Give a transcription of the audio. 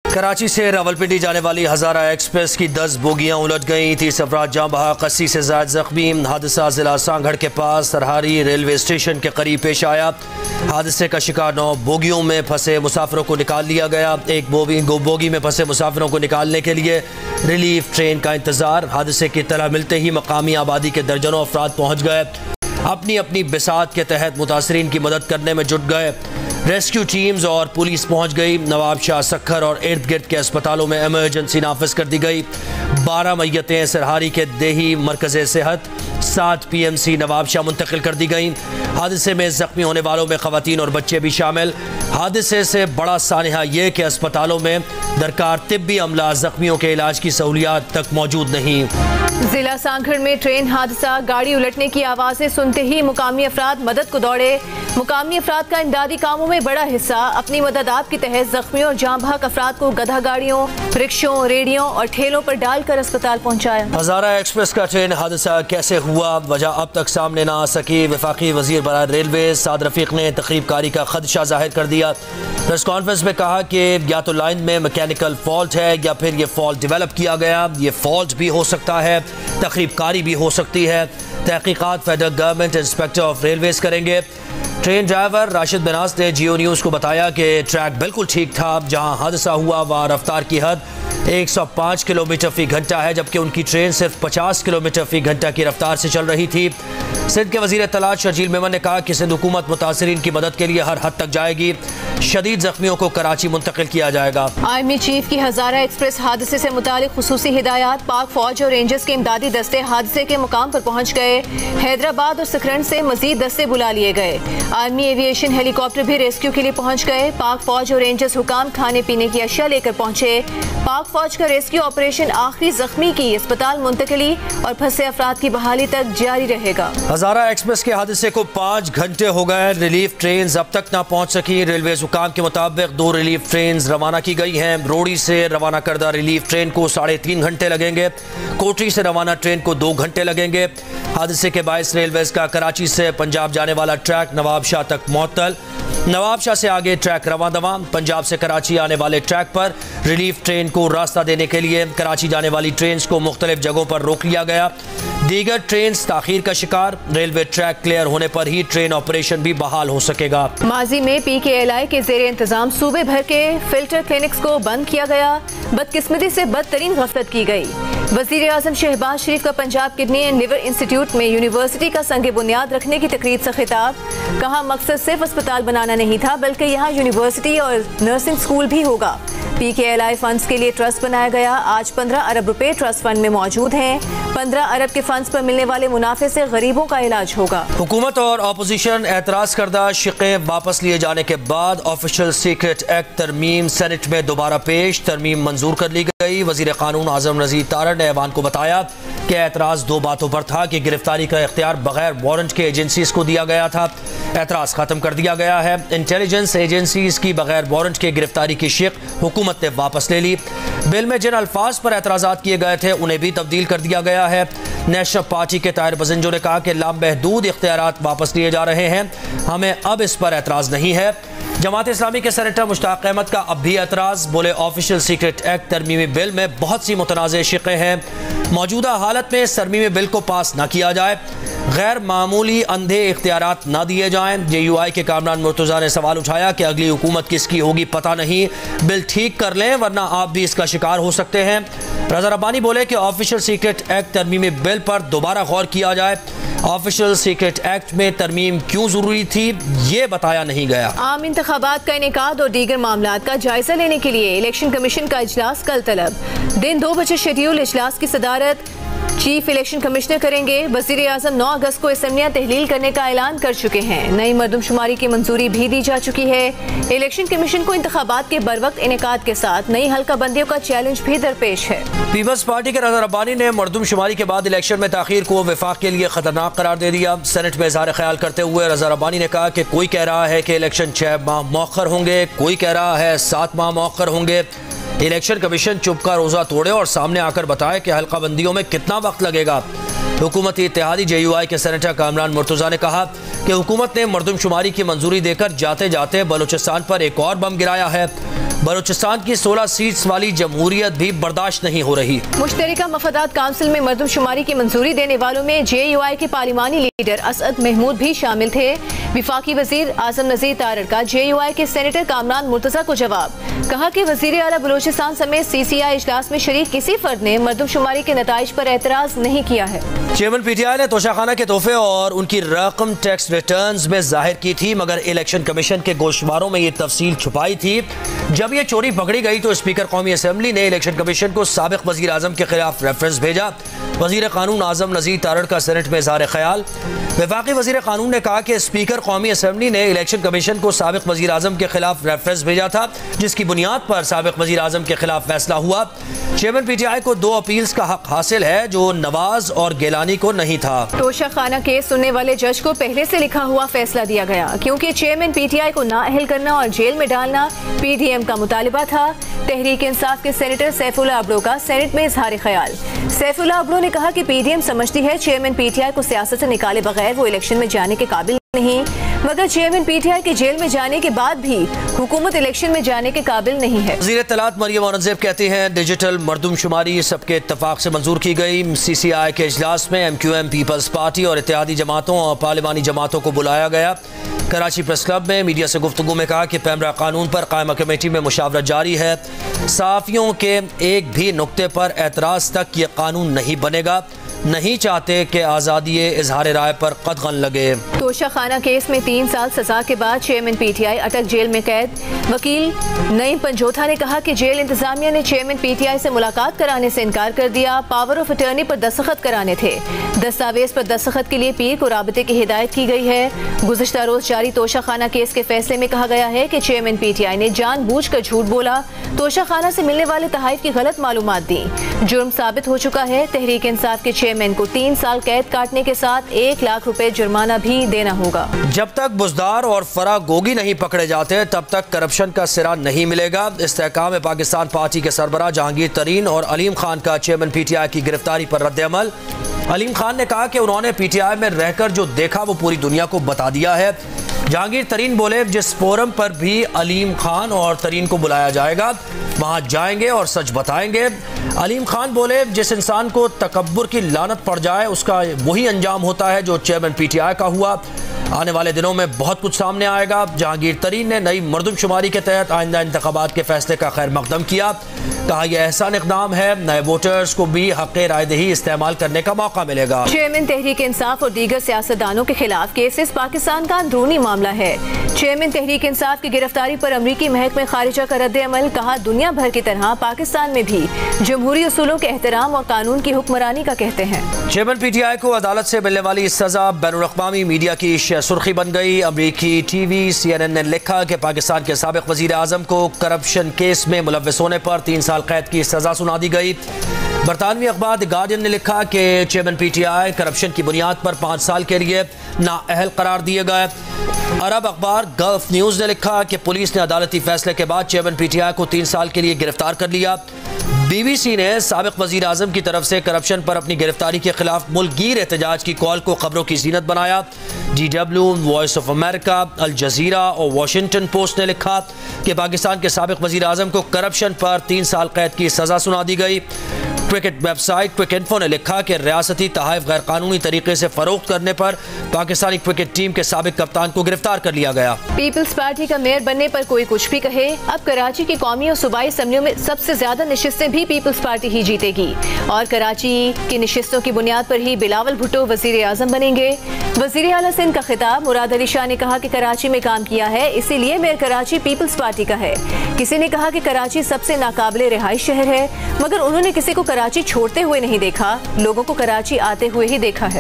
कराची से रावलपिंडी जाने वाली हज़ारा एक्सप्रेस की 10 बोगियां उलट गईं। 30 अफराद जाँ बहक, 80 से ज़ायद जख्मी। हादसा जिला सांगढ़ के पास सरहारी रेलवे स्टेशन के करीब पेश आया। हादसे का शिकार 9 बोगियों में फंसे मुसाफिरों को निकाल लिया गया। एक बोगी में फंसे मुसाफिरों को निकालने के लिए रिलीफ ट्रेन का इंतज़ार। हादसे की इत्तला मिलते ही मकामी आबादी के दर्जनों अफराद पहुँच गए। अपनी अपनी बिसात के तहत मुतासरीन की मदद करने में जुट गए। रेस्क्यू टीम्स और पुलिस पहुंच गई। नवाब शाह सक्खर और इर्द गिर्द के अस्पतालों में इमरजेंसी नाफिज कर दी गई। 12 मैयतें सरहारी के देही मरकज़ सेहत 7 PMC नवाब शाह मुंतकिल कर दी गई। हादसे में जख्मी होने वालों में खवातीन और बच्चे भी शामिल। हादसे से बड़ा सानिहा यह कि अस्पतालों में दरकार तिब्बी अमला जख्मियों के इलाज की सहूलियात तक मौजूद नहीं। जिला सांगढ़ में ट्रेन हादसा, गाड़ी उलटने की आवाज़ें सुनते ही मुकामी अफराद मदद को दौड़े। मुकामी अफराद का इमदादी कामों में बड़ा हिस्सा। अपनी मदद आप के तहत जख्मियों और जाँ बहक अफराद को गधा गाड़ियों, रिक्शों, रेडियों और ठेलों पर डालकर अस्पताल पहुँचाया। हज़ारा एक्सप्रेस का ट्रेन हादसा कैसे हुआ, वजह अब तक सामने ना आ सकी। वफाकी वज़ीर बराए रेलवे साद रफीक ने तकरीबकारी का खदशा जाहिर कर दिया। प्रेस कॉन्फ्रेंस में कहा कि या तो लाइन में मैकेनिकल फॉल्ट है या फिर ये फॉल्ट डेवलप किया गया। ये फॉल्ट भी हो सकता है, तकरीबकारी भी हो सकती है। तहकीकात federal government inspector of railways करेंगे। ट्रेन ड्राइवर राशिद बिनास ने जियो न्यूज़ को बताया कि ट्रैक बिल्कुल ठीक था। जहां हादसा हुआ वहाँ रफ्तार की हद 105 किलोमीटर फी घंटा है, जबकि उनकी ट्रेन सिर्फ 50 किलोमीटर फी घंटा की रफ्तार से चल रही थी। सिंध के वज़ीर इत्तलात शर्जील मेमन ने कहा कि सिंध हुकूमत मुतासरीन की मदद के लिए हर हद तक जाएगी। शदीद जख्मियों को कराची मुंतकिल किया जाएगा। आर्मी चीफ की हज़ारा एक्सप्रेस हादसे से मुतालिक खुसूसी हिदायत। पाक फौज और रेंजर्स के इमदादी दस्ते हादसे के मुकाम पर पहुँच गए। हैदराबाद और सिकरंड से मजीद दस्ते बुला लिए गए। आर्मी एविएशन हेलीकॉप्टर भी रेस्क्यू के लिए पहुँच गए। पाक फौज और रेंजर्स हुकाम खाने पीने की अशिया लेकर पहुँचे। पाक फौज का रेस्क्यू ऑपरेशन आखिरी जख्मी की अस्पताल मुंतकिली और फंसे अफराद की बहाली तक जारी रहेगा। हज़ारा एक्सप्रेस के हादसे को 5 घंटे हो गए। रिलीफ ट्रेन अब तक ना पहुंच सकी। रेलवे हुकाम के मुताबिक 2 रिलीफ ट्रेन रवाना की गई हैं। रोड़ी से रवाना करदा रिलीफ ट्रेन को 3.5 घंटे लगेंगे। कोटरी से रवाना ट्रेन को 2 घंटे लगेंगे। हादसे के बायस रेलवेज का कराची से पंजाब जाने वाला ट्रैक नवाब शाह तक मुअत्तल। नवाब शाह से आगे ट्रैक रवां दवां। पंजाब से कराची आने वाले ट्रैक पर रिलीफ ट्रेन को रास्ता देने के लिए कराची जाने वाली ट्रेन को मुख्तलिफ जगहों पर रोक लिया गया। दीगर ट्रेन ताखीर का शिकार। रेलवे ट्रैक क्लियर होने पर ही ट्रेन ऑपरेशन भी बहाल हो सकेगा। माजी में PKLI के जेर इंतजाम सूबे भर के फिल्टर क्लिनिक्स को बंद किया गया। बदकिस्मती से बदतरीन गफलत की गई। वज़ीर आज़म शहबाज शरीफ का Punjab kidney and liver institute में यूनिवर्सिटी का संग बुनियाद रखने की तकरीब से खिताब। कहा मकसद सिर्फ अस्पताल बनाना नहीं था, बल्कि यहाँ यूनिवर्सिटी और नर्सिंग स्कूल भी होगा। PKLI फंड्स के लिए ट्रस्ट बनाया गया। आज 15 अरब रुपए ट्रस्ट फंड में मौजूद हैं। 15 अरब के फंड्स पर मिलने वाले मुनाफे से गरीबों का इलाज होगा। हुकूमत और अपोजिशन एतराज करदा शिक़े वापस लिए जाने के बाद ऑफिशियल सीक्रेट एक्ट तरमीम सेनेट में दोबारा पेश। तरमीम मंजूर कर ली गई। वज़ीर कानून आज़म नज़ीर तारड़ ने ऐवान को बताया कि एतराज़ 2 बातों पर था कि गिरफ्तारी का इख्तियार बगैर वारंट के एजेंसीज को दिया गया था। एतराज़ खत्म कर दिया गया है। इंटेलिजेंस एजेंसीज की बगैर वारंट के गिरफ्तारी की शिक हुकूमत ने वापस ले ली। बिल में जिन अल्फाज पर एतराज़ात किए गए थे उन्हें भी तब्दील कर दिया गया है। नेशनल पार्टी के ताहिर बज़ंजो ने कहा कि लामहदूद इख्तियारात वापस लिए जा रहे हैं, हमें अब इस पर एतराज़ नहीं है। जमात इस्लामी के सेनेटर मुश्ताक अहमद का अब भी एतराज़। बोले ऑफिशियल सीक्रेट एक्ट तरमीमी बिल में बहुत सी मुतनाज़ शिक़ें हैं। मौजूदा हालत में इस तरमीमी बिल को पास न किया जाए। गैर मामूली अंधे इख्तियारात न दिए जाएँ। JUI के कामरान मुर्तज़ा ने सवाल उठाया कि अगली हुकूमत किसकी होगी पता नहीं, बिल ठीक कर लें वरना आप भी इसका शिकार हो सकते हैं। रज़ा रब्बानी बोले कि ऑफिशियल सीक्रेट एक्ट तरमीमी बिल पर दोबारा गौर किया जाए। ऑफिशियल सीक्रेट एक्ट में तरमीम क्यों जरूरी थी ये बताया नहीं गया। आम इंतखाबात का इनेकाद और दीगर मामलात का जायजा लेने के लिए इलेक्शन कमीशन का इजलास कल तलब। दिन 2 बजे शेड्यूल इजलास की सदारत चीफ इलेक्शन कमिश्नर करेंगे। वज़ीर आज़म 9 अगस्त को असम्बलियाँ तहलील करने का ऐलान कर चुके हैं। नई मरदमशुमारी की मंजूरी भी दी जा चुकी है। इलेक्शन कमीशन को इंतखाबात के बरवक्त इनेकाद के साथ नई हल्का बंदियों का चैलेंज भी दरपेश है। पीपल्स पार्टी के रज़ा रब्बानी ने मरदमशुमारी के बाद इलेक्शन में ताखीर को वफाक के लिए खतरनाक करार दे दिया। सेनेट में इज़हार ख्याल करते हुए रज़ा रब्बानी ने कहा कि कोई कह रहा है कि इलेक्शन 6 माह मौखर होंगे, कोई कह रहा है 7 माह मौखर होंगे। इलेक्शन कमीशन चुप का रोज़ा तोड़े और सामने आकर बताए कि हल्का बंदियों में कितना वक्त लगेगा। हुकूमती इत्तेहादी JUI के सेनेटर कामरान मुर्तज़ा ने कहा कि हुकूमत ने मरदमशुमारी की मंजूरी देकर जाते जाते बलूचिस्तान पर एक और बम गिराया है। बलूचिस्तान की 16 सीट्स वाली जमहूरियत भी बर्दाश्त नहीं हो रही। मुश्तरका मफादात काउंसिल में मरदमशुमारी की मंजूरी देने वालों में JUI के पार्लिमानी लीडर असद महमूद भी शामिल थे। विफाकी वजीर आजम नजीर तारड़ का JUI के सेनेटर कामरान मुर्तजा को जवाब, कहा कि वजीर आला बलूचिस्तान समेत CCI इजलास में शरीक किसी फर्द ने मरदमशुमारी के नताइज पर एतराज नहीं किया है। चेयरमैन PTI ने तोशाखाना के तोहफे और उनकी रकम टैक्स रिटर्न्स में जाहिर की थी, मगर इलेक्शन कमीशन के गोशवारों में ये तफसील छुपाई थी। जब ये चोरी पकड़ी गई तो स्पीकर कौमी असम्बली ने इलेक्शन कमीशन को साबिक वजीर आजम के खिलाफ रेफरेंस भेजा। वजीर कानून आजम नजीर तारड़ का सेनेट में इज़हार ख्याल। वफाकी वजीर कानून ने कहा कि स्पीकर कौमी असम्बली ने इलेक्शन कमीशन को साबिक वजीर आजम के खिलाफ रेफरेंस भेजा था, जिसकी बुनियाद पर साबिक वजीर आजम के खिलाफ फैसला हुआ। चेयरमैन PTI को 2 अपील्स का हक हासिल है जो नवाज और गेलानी को नहीं था। तोशाखाना केस सुनने वाले जज को पहले से लिखा हुआ फैसला दिया गया, क्योंकि चेयरमैन PTI को नाअहल करना और जेल में डालना PDM का मुतालिबा था। तहरीक इंसाफ के सेनेटर सैफुल्लाह अब्रो का सेनेट में इज़हार ख्याल। सैफुल्लाह अब्रो ने कहा कि PDM समझती है चेयरमैन PTI को सियासत से निकाले बगैर वो इलेक्शन में जाने के काबिल नहीं, मगर चेयरमैन PTI के जेल में जाने के बाद भी हुकूमत इलेक्शन में जाने के काबिल नहीं है। वज़ीर इत्तलात मरियम औरंगज़ेब कहती हैं डिजिटल मरदमशुमारी सबके इत्तफाक से मंजूर की गई। CCI के इजलास में MQM पीपल्स पार्टी और इत्तेहादी जमातों और पार्लिमानी जमातों को बुलाया गया। कराची प्रेस क्लब में मीडिया से गुफ्तगू में कहा कि पैमरा कानून पर कायमा कमेटी में मुशावरत जारी है। सहाफ़ियों के एक भी नुक्ते पर एतराज़ तक ये कानून नहीं बनेगा। नहीं चाहते कि आज़ादी इजहार राय पर कदगन लगे। तोशाखाना केस में 3 साल सजा के बाद चेयरमैन PTI अटक जेल में कैद। वकील नईम पंजोथा ने कहा कि जेल इंतजामिया ने चेयरमैन PTI से मुलाकात कराने से इनकार कर दिया। पावर ऑफ अटर्नी पर दस्तखत कराने थे। दस्तावेज पर दस्तखत के लिए पीर को राबते की हिदायत की गई है। गुज़िश्ता रोज जारी तोशाखाना केस के फैसले में कहा गया है कि चेयरमैन PTI ने जानबूझकर झूठ बोला, तोशाखाना से मिलने वाले तहाइफ की गलत मालूमात दी। जुर्म साबित हो चुका है। तहरीक इंसाफ के चेयरमैन को 3 साल कैद काटने के साथ 1 लाख रुपए जुर्माना भी देना होगा। जब तक बुजदार और फरागोगी नहीं पकड़े जाते तब तक करप्शन का सिरा नहीं मिलेगा। इस्तेहकाम पाकिस्तान पार्टी के सरबराह जहांगीर तरीन और अलीम खान का चेयरमैन PTI की गिरफ्तारी पर रद्द-ए-अमल। अलीम खान ने कहा कि उन्होंने PTI में रहकर जो देखा वो पूरी दुनिया को बता दिया है। जहांगीर तरीन बोले जिस फोरम पर भी अलीम खान और तरीन को बुलाया जाएगा वहां जाएंगे और सच बताएंगे। अलीम खान बोले जिस इंसान को तकब्बुर की लानत पड़ जाए उसका वही अंजाम होता है जो चेयरमैन PTI का हुआ। आने वाले दिनों में बहुत कुछ सामने आएगा। जहांगीर तरीन ने नई मरदमशुमारी के तहत आइंदा इंतखाबात के फैसले का खैर मकदम किया। कहा यह एहसान इक़दाम है, नए वोटर्स को भी हक़ रायदही इस्तेमाल करने का मौका मिलेगा। चेयरमैन तहरीक इंसाफ और दीगर सियासतदानों के खिलाफ केसेस पाकिस्तान का अंदरूनी मामला है। चेयरमैन तहरीक इंसाफ की गिरफ्तारी पर अमरीकी महकमे खारिजा का रद्द-ए-अमल। कहा दुनिया भर की तरह पाकिस्तान में भी जमहूरी उसूलों के एहतराम और कानून की हुक्मरानी का कहते हैं। चेयरमैन PTI को अदालत से मिलने वाली सजा बैनुल-अक़वामी मीडिया की सुर्खी बन गई। अमरीकी TV CNN ने लिखा कि पाकिस्तान के साबिक वजीर आजम को करप्शन केस में मुलव्वस होने पर 3 साल कैद की सजा सुना दी गई। बरतानवी अखबार द गार्डियन ने लिखा कि चेयरमैन PTI करप्शन की बुनियाद पर 5 साल के लिए नाअहल करार दिए गए। अरब अखबार गल्फ न्यूज़ ने लिखा कि पुलिस ने अदालती फैसले के बाद चेयरमैन PTI को 3 साल के लिए गिरफ्तार कर लिया। BBC ने साबिक वजीर आजम की तरफ से करप्शन पर अपनी गिरफ्तारी के खिलाफ मुल्कगीर एहतजाज की कॉल को खबरों की जीनत बनाया। DW, वॉइस ऑफ अमेरिका, अल जजीरा और वाशिंगटन पोस्ट ने लिखा कि पाकिस्तान के साबिक वजीर आजम को करप्शन पर 3 साल कैद की सजा सुना दी गई। क्रिकेट वेबसाइट क्विक इन्फो ने लिखा कि रियासती तहाइफ गैर कानूनी तरीके से फरोख्त करने पर पाकिस्तानी क्रिकेट टीम के साबिक कप्तान को गिरफ्तार कर लिया गया। पीपल्स पार्टी का मेयर बनने पर कोई कुछ भी कहे, अब कराची की कौमी और सूबाई असम्बलियों में सबसे ज्यादा नशिस्तें भी पीपल्स पार्टी ही जीतेगी और कराची की नशिस्तों की बुनियाद पर ही बिलावल भुट्टो वजीर आजम बनेंगे। वजीर आला सिंध का खिताब। मुराद अली शाह ने कहा कि कराची में काम किया है, इसीलिए मेयर कराची पीपल्स पार्टी का है। किसी ने कहा कि कराची सबसे नाकाबिले रिहाइश शहर है, मगर उन्होंने किसी को कराची छोड़ते हुए नहीं देखा, लोगों को कराची आते हुए ही देखा है।